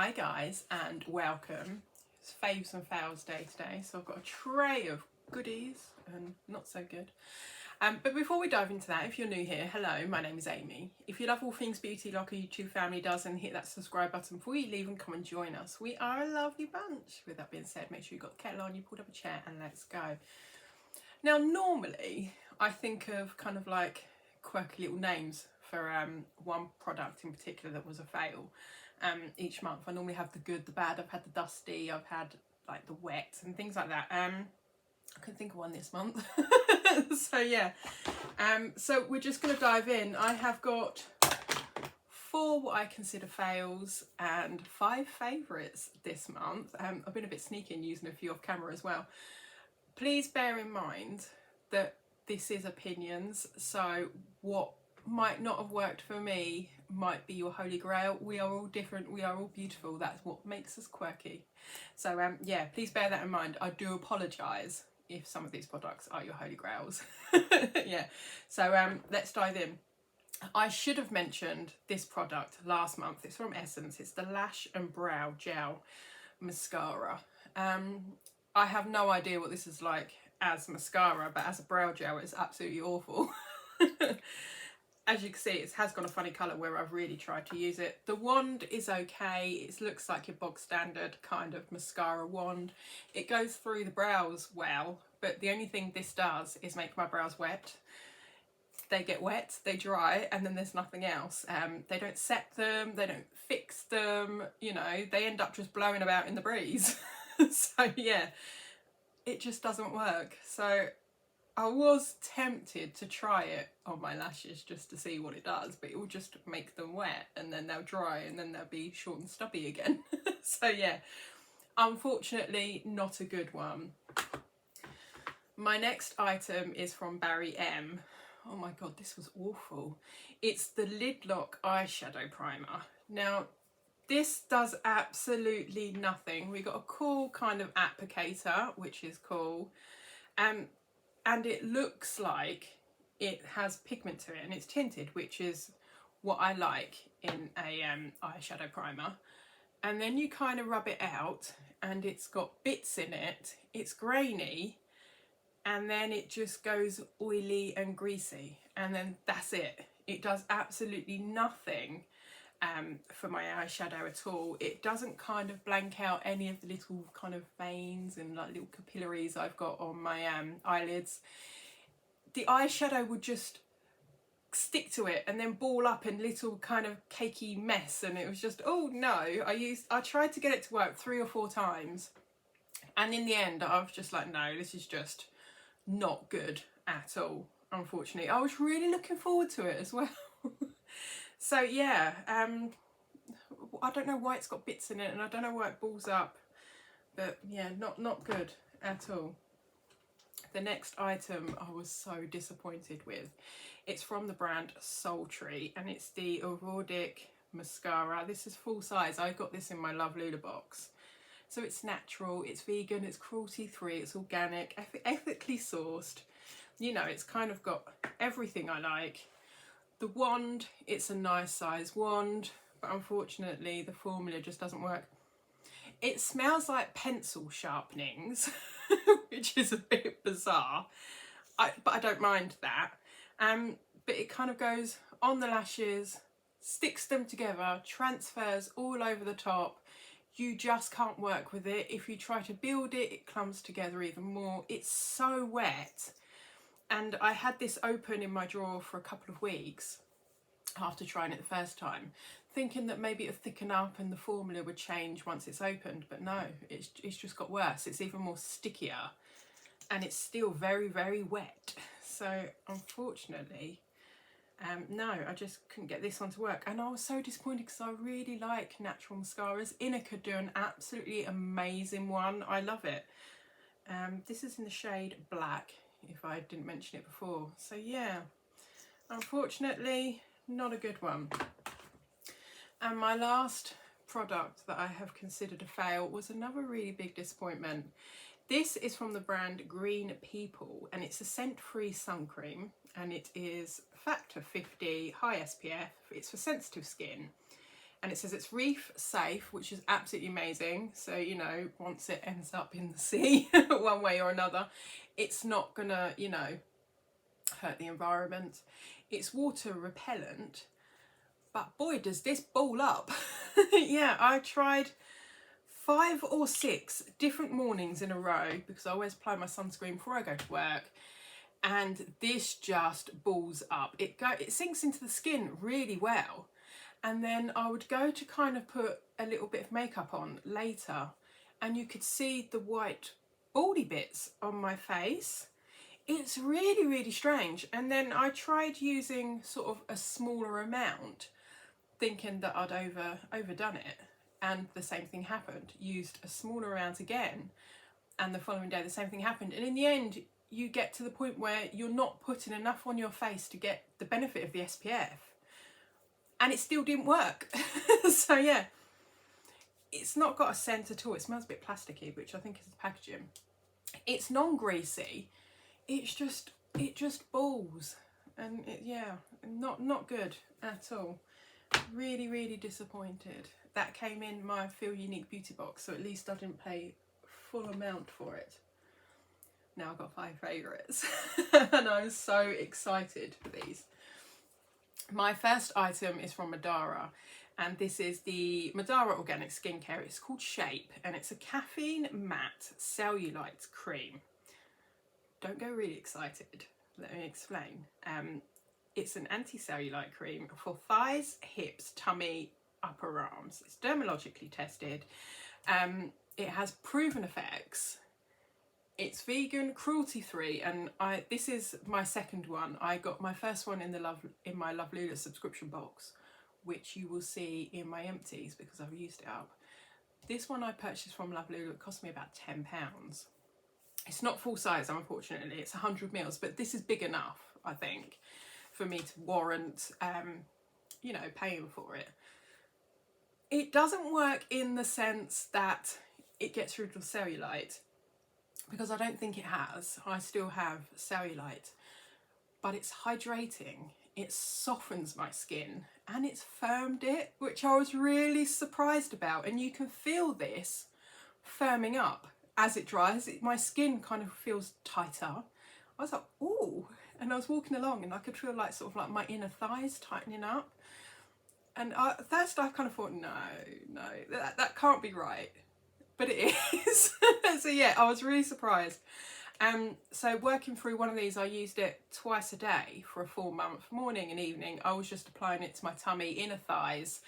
Hi guys and welcome. It's Faves and Fails day today, so I've got a tray of goodies and not so good. But before we dive into that, if you're new here, hello, my name is Amy. If you love all things beauty like our YouTube family does, and hit that subscribe button before you leave and come and join us. We are a lovely bunch. With that being said, make sure you've got the kettle on, you pulled up a chair, and let's go. Now normally I think of kind of like quirky little names for one product in particular that was a fail. Each month I normally have the good, the bad, I've had the dusty, I've had like the wet and things like that. I couldn't think of one this month. So yeah, so we're just going to dive in. I have got 4 what I consider fails and 5 favourites this month. I've been a bit sneaky and using a few off camera as well. Please bear in mind that this is opinions, so what might not have worked for me might be your holy grail. We are all different, we are all beautiful, that's what makes us quirky. So yeah, please bear that in mind. I do apologise if some of these products are your holy grails. Yeah, so let's dive in. I should have mentioned this product last month. It's from Essence. It's the Lash and Brow Gel Mascara. I have no idea what this is like as mascara, but as a brow gel it's absolutely awful. As you can see, it has got a funny colour where I've really tried to use it. The wand is okay. It looks like your bog standard kind of mascara wand. It goes through the brows well, but the only thing this does is make my brows wet. They get wet, they dry, and then there's nothing else. They don't set them, they don't fix them, you know, they end up just blowing about in the breeze. So yeah, it just doesn't work. So I was tempted to try it on my lashes just to see what it does, but it will just make them wet and then they'll dry and then they'll be short and stubby again. So yeah, unfortunately not a good one. My next item is from Barry M. Oh my god, this was awful. It's the Lid Lock Eyeshadow Primer. Now, this does absolutely nothing. We got a cool kind of applicator, which is cool. And it looks like it has pigment to it and it's tinted, which is what I like in a eyeshadow primer. And then you kind of rub it out and it's got bits in it, it's grainy, and then it just goes oily and greasy, and then that's it. It does absolutely nothing for my eyeshadow at all. It doesn't kind of blank out any of the little kind of veins and like little capillaries I've got on my eyelids. The eyeshadow would just stick to it and then ball up in little kind of cakey mess, and it was just, oh no. I tried to get it to work 3 or 4 times, and in the end I was just like, no, this is just not good at all, unfortunately. I was really looking forward to it as well. So yeah, I don't know why it's got bits in it and I don't know why it balls up, but yeah, not good at all. The next item I was so disappointed with. It's from the brand Sultry and it's the Auroric Mascara. This is full size. I got this in my Love Lula box. So it's natural, it's vegan, it's cruelty free, it's organic, ethically sourced. You know, it's kind of got everything I like. The wand, it's a nice size wand, but unfortunately the formula just doesn't work. It smells like pencil sharpenings, which is a bit bizarre, but I don't mind that. But it kind of goes on the lashes, sticks them together, transfers all over the top. You just can't work with it. If you try to build it, it clumps together even more. It's so wet. And I had this open in my drawer for a couple of weeks after trying it the first time, thinking that maybe it would thicken up and the formula would change once it's opened, but no, it's just got worse. It's even more stickier and it's still very, very wet. So unfortunately, no, I just couldn't get this one to work, and I was so disappointed because I really like natural mascaras. Inika do an absolutely amazing one. I love it. This is in the shade Black, if I didn't mention it before. So yeah, unfortunately not a good one. And my last product that I have considered a fail was another really big disappointment. This is from the brand Green People and it's a scent-free sun cream, and it is factor 50, high SPF. It's for sensitive skin and it says it's reef safe, which is absolutely amazing. So, you know, once it ends up in the sea one way or another, it's not gonna, you know, hurt the environment. It's water repellent, but boy does this ball up. Yeah, I tried 5 or 6 different mornings in a row because I always apply my sunscreen before I go to work, and this just balls up. It sinks into the skin really well, and then I would go to kind of put a little bit of makeup on later, and you could see the white baldy bits on my face. It's really, really strange. And then I tried using sort of a smaller amount, thinking that I'd overdone it, and the same thing happened. Used a smaller amount again, and the following day the same thing happened. And in the end, you get to the point where you're not putting enough on your face to get the benefit of the SPF, and it still didn't work. So yeah, it's not got a scent at all. It smells a bit plasticky, which I think is the packaging. It's non-greasy. It just balls, and yeah, not good at all. Really, really disappointed. That came in my Feel Unique beauty box, so at least I didn't pay full amount for it. Now I've got 5 favourites and I'm so excited for these. My first item is from Madara, and this is the Madara Organic Skincare. It's called Shape, and it's a caffeine matte cellulite cream. Don't go really excited, let me explain. It's an anti-cellulite cream for thighs, hips, tummy, upper arms. It's dermatologically tested. It has proven effects. It's vegan, cruelty-free, and this is my second one. I got my first one in my Love Lula subscription box, which you will see in my empties because I've used it up. This one I purchased from Love Lula. It cost me about £10. It's not full size, unfortunately. It's 100 mils, but this is big enough, I think, for me to warrant, you know, paying for it. It doesn't work in the sense that it gets rid of cellulite, because I don't think it has. I still have cellulite, but it's hydrating. It softens my skin and it's firmed it, which I was really surprised about. And you can feel this firming up as it dries. My skin kind of feels tighter. I was like, ooh, and I was walking along and I could feel like sort of like my inner thighs tightening up. And at first I kind of thought, no, that can't be right. But it is. So yeah, I was really surprised. So working through one of these, I used it twice a day for a full month, morning and evening. I was just applying it to my tummy, inner thighs,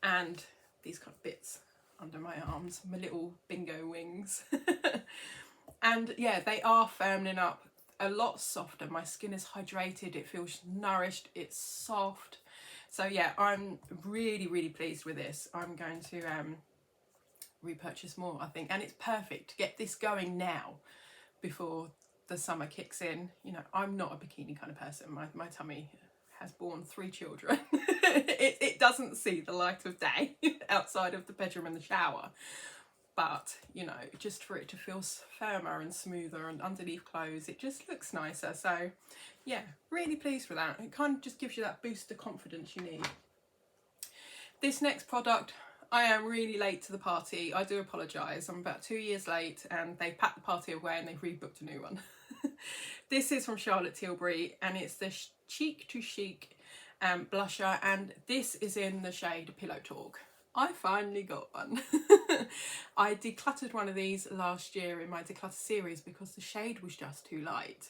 and these kind of bits under my arms, my little bingo wings. And yeah, they are firming up a lot softer. My skin is hydrated, it feels nourished, it's soft. So yeah, I'm really, really pleased with this. I'm going to repurchase more, I think, and it's perfect to get this going now before the summer kicks in. You know, I'm not a bikini kind of person. My tummy has borne 3 children. it doesn't see the light of day outside of the bedroom and the shower, but you know, just for it to feel firmer and smoother and underneath clothes, it just looks nicer. So yeah, really pleased with that. It kind of just gives you that boost of confidence you need. This next product, I am really late to the party. I do apologise. I'm about 2 years late, and they packed the party away and they've rebooked a new one. This is from Charlotte Tilbury, and it's the Cheek to Chic blusher, and this is in the shade Pillow Talk. I finally got one. I decluttered one of these last year in my declutter series because the shade was just too light.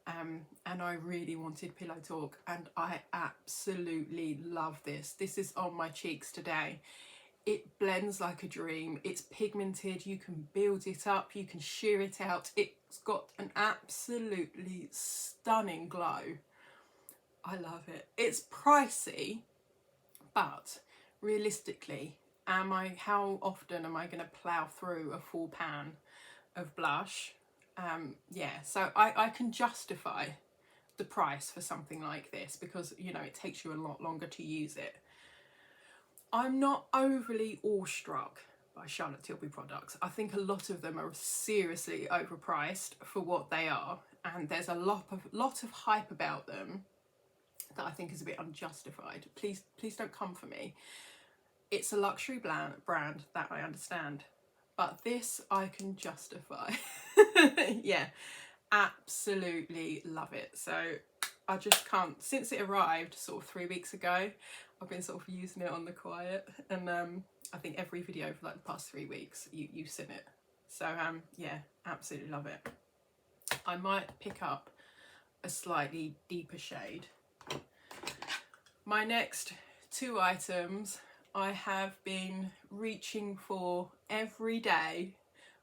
And I really wanted Pillow Talk, and I absolutely love this. This is on my cheeks today. It blends like a dream. It's pigmented. You can build it up. You can sheer it out. It's got an absolutely stunning glow. I love it. It's pricey, but realistically, how often am I going to plough through a full pan of blush? Yeah, so I can justify the price for something like this because, you know, it takes you a lot longer to use it. I'm not overly awestruck by Charlotte Tilbury products. I think a lot of them are seriously overpriced for what they are, and there's a lot of hype about them that I think is a bit unjustified. Please don't come for me. It's a luxury brand that I understand, but this I can justify. Yeah, absolutely love it. So I just can't, since it arrived sort of 3 weeks ago, I've been sort of using it on the quiet, and I think every video for like the past 3 weeks you've seen it. So yeah, absolutely love it. I might pick up a slightly deeper shade. My next 2 items I have been reaching for every day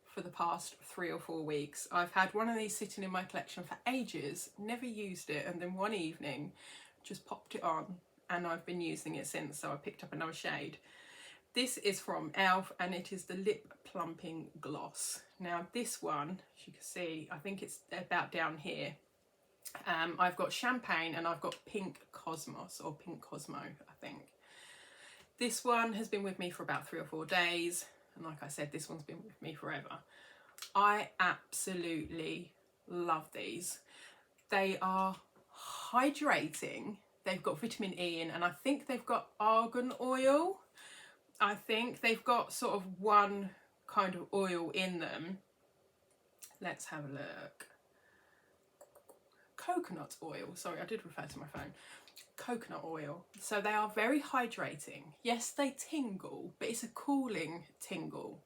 for the past 3 or 4 weeks. I've had one of these sitting in my collection for ages, never used it, and then one evening just popped it on and I've been using it since, so I picked up another shade. This is from e.l.f. and it is the Lip Plumping Gloss. Now this one, as you can see, I think it's about down here. I've got champagne and I've got pink cosmos, or pink cosmo, I think. This one has been with me for about 3 or 4 days, and like I said, this one's been with me forever. I absolutely love these. They are hydrating. They've got vitamin E in, and I think they've got argan oil. I think they've got sort of one kind of oil in them. Let's have a look. Coconut oil. Sorry, I did refer to my phone. Coconut oil. So they are very hydrating. Yes, they tingle, but it's a cooling tingle.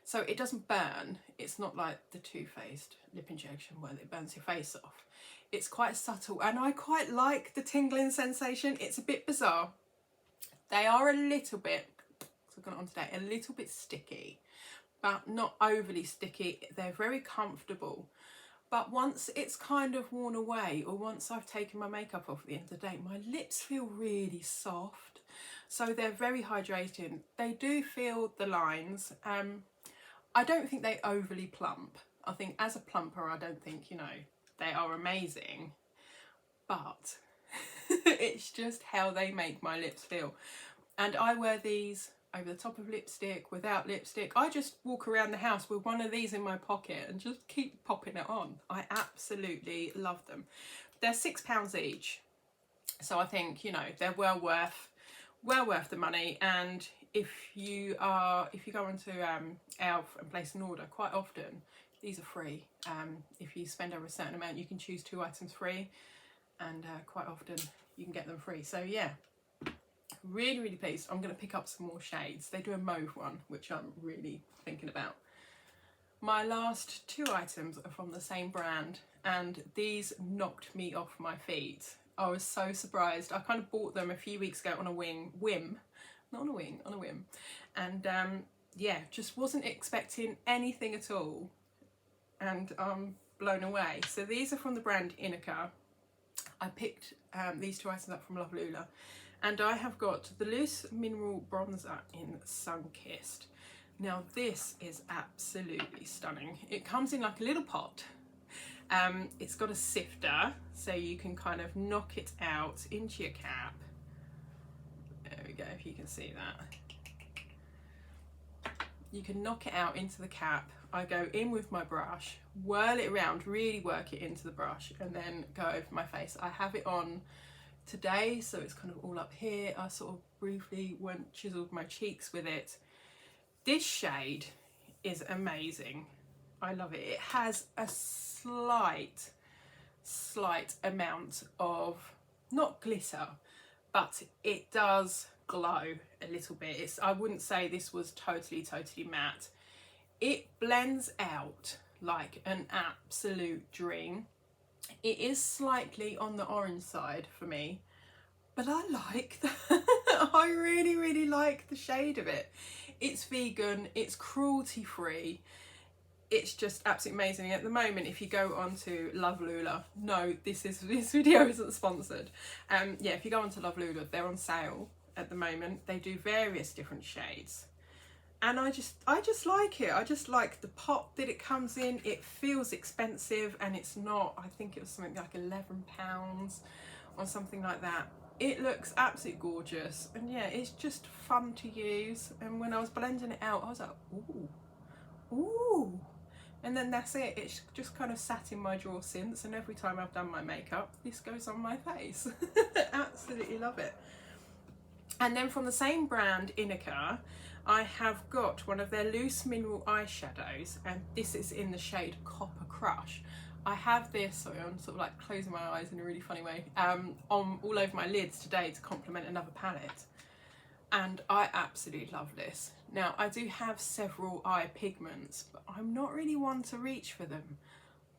So it doesn't burn. It's not like the Too Faced lip injection where it burns your face off. It's quite subtle, and I quite like the tingling sensation. It's a bit bizarre. They are a little bit, so I've got it on today, a little bit sticky, but not overly sticky. They're very comfortable. But once it's kind of worn away, or once I've taken my makeup off at the end of the day, my lips feel really soft. So they're very hydrating. They do feel the lines. I don't think they overly plump. I think as a plumper, I don't think, you know, they are amazing. But it's just how they make my lips feel. And I wear these over the top of lipstick, without lipstick. I just walk around the house with one of these in my pocket and just keep popping it on. I absolutely love them. They're £6 each, so I think, you know, they're well worth the money. And if you go onto e.l.f. and place an order, quite often these are free. If you spend over a certain amount, you can choose 2 items free, and quite often you can get them free. So yeah, really pleased. I'm going to pick up some more shades. They do a mauve one, which I'm really thinking about. My last 2 items are from the same brand, and these knocked me off my feet. I was so surprised. I kind of bought them a few weeks ago on a whim. And yeah, just wasn't expecting anything at all, and I'm blown away. So these are from the brand Inika. I picked these 2 items up from Love Lula. And I have got the Loose Mineral Bronzer in Sunkissed. Now this is absolutely stunning. It comes in like a little pot. It's got a sifter, so you can kind of knock it out into your cap. There we go, if you can see that. You can knock it out into the cap. I go in with my brush, whirl it around, really work it into the brush, and then go over my face. I have it on today, so it's kind of all up here. I sort of briefly chiseled my cheeks with it. This shade is amazing. I love it. It has a slight amount of, not glitter, but it does glow a little bit. I wouldn't say this was totally matte. It blends out like an absolute dream. It is slightly on the orange side for me, but I like that. I really like the shade of it. It's vegan, it's cruelty free, it's just absolutely amazing. At the moment, if you go onto Love Lula, no, this video isn't sponsored. Yeah, if you go onto Love Lula, they're on sale at the moment. They do various different shades. And I just like it. I just like the pot that it comes in. It feels expensive, and it's not. I think it was something like £11 or something like that. It looks absolutely gorgeous, and yeah, it's just fun to use. And when I was blending it out, I was like, ooh. And then that's it. It's just kind of sat in my drawer since, and every time I've done my makeup, this goes on my face. Absolutely love it. And then from the same brand, Inika, I have got one of their loose mineral eyeshadows, and this is in the shade Copper Crush. I have this, sorry, I'm sort of like closing my eyes in a really funny way, on all over my lids today to complement another palette. And I absolutely love this. Now, I do have several eye pigments, but I'm not really one to reach for them.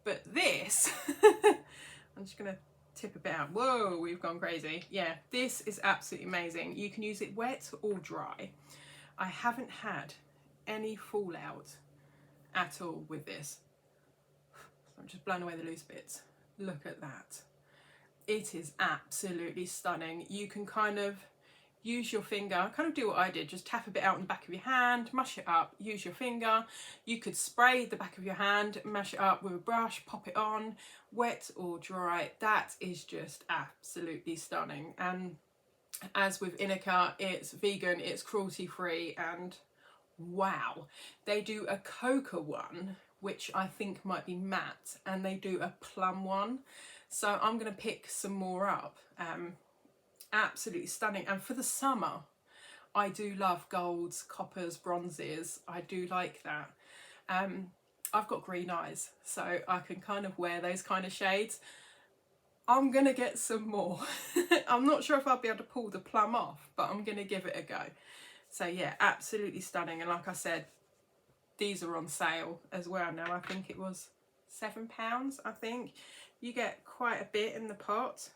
But this, I'm just gonna tip a bit out. Whoa, we've gone crazy. Yeah, this is absolutely amazing. You can use it wet or dry. I haven't had any fallout at all with this. So I'm just blowing away the loose bits. Look at that. It is absolutely stunning. You can kind of use your finger, kind of do what I did, just tap a bit out on the back of your hand, mush it up, use your finger. You could spray the back of your hand, mash it up with a brush, pop it on, wet or dry. That is just absolutely stunning. And as with Inika, it's vegan, it's cruelty free, and wow. They do a cocoa one, which I think might be matte, and they do a plum one. So I'm going to pick some more up. Absolutely stunning. And for the summer, I do love golds, coppers, bronzes. I do like that. I've got green eyes, so I can kind of wear those kind of shades. I'm gonna get some more. I'm not sure if I'll be able to pull the plum off, but I'm gonna give it a go. So yeah, absolutely stunning. And like I said, these are on sale as well now. I think it was £7, I think. You get quite a bit in the pot.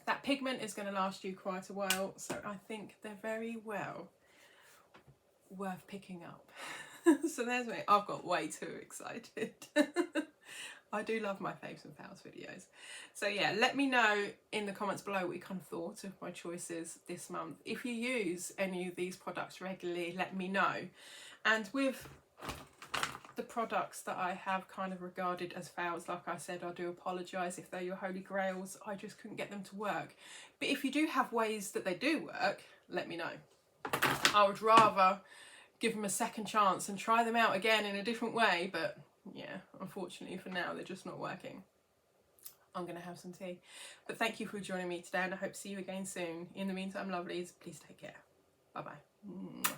That pigment is going to last you quite a while, so I think they're very well worth picking up. So there's me. I've got way too excited. I do love my Faves and Fails videos. So yeah, let me know in the comments below what you kind of thought of my choices this month. If you use any of these products regularly, let me know. And with the products that I have kind of regarded as fails, like I said, I do apologise if they're your holy grails. I just couldn't get them to work. But if you do have ways that they do work, let me know. I would rather give them a second chance and try them out again in a different way, but yeah, unfortunately for now, they're just not working. I'm going to have some tea. But thank you for joining me today, and I hope to see you again soon. In the meantime, lovelies, please take care. Bye-bye.